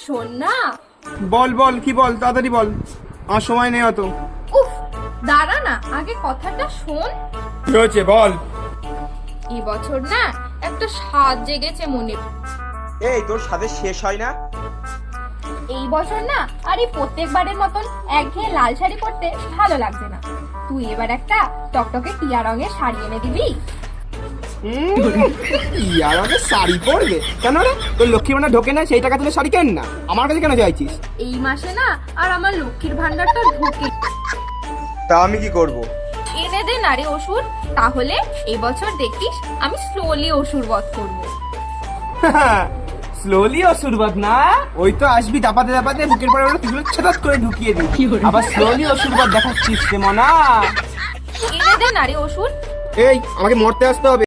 শোন না। বল বল, কি বল, তাড়াতাড়ি বল, আমার সময় নেই অত। উফ, দাঁড়া না, আগে কথাটা শোন। কি হয়েছে বল। এবছর না একটা স্বাদ জেগেছে মনে। এই তোর সাথে শেষ হয় না? এই বছর না আর এই প্রত্যেকবারের মতন একঘেয়ে লাল শাড়ি পরতে ভালো লাগছে না। তুই এবার একটা টকটকে টিয়া রঙের শাড়ি এনে দিবি। ইয়ার আগে শাড়ি পরবে কেন রে? তোর লক্ষ্মী ভান্ডার ঢোকে না, সেই টাকা তুলে শাড়ি কেন না, আমার কাছে কেন চাইছিস? এই মাসে না আর আমার লক্ষ্মীর ভান্ডারটা ঢোকে। তা আমি কি করব? এনে দে না রে ওষুধ, তাহলে এবছর দেখিস আমি স্লোলি অসুর বধ করবো। স্লোলি অসুরবাদ না, ওই তো আসবি দাপাতে দাপাতে বুকের পরে ওরা তুই ছাতাত করে ঢুকিয়ে দিবি, আবার স্লোলি অসুরবাদ দেখাচ্ছিস রে মনা। এনে দে না রে ওষুধ। এই আমাকে মরতে আসতে হবে।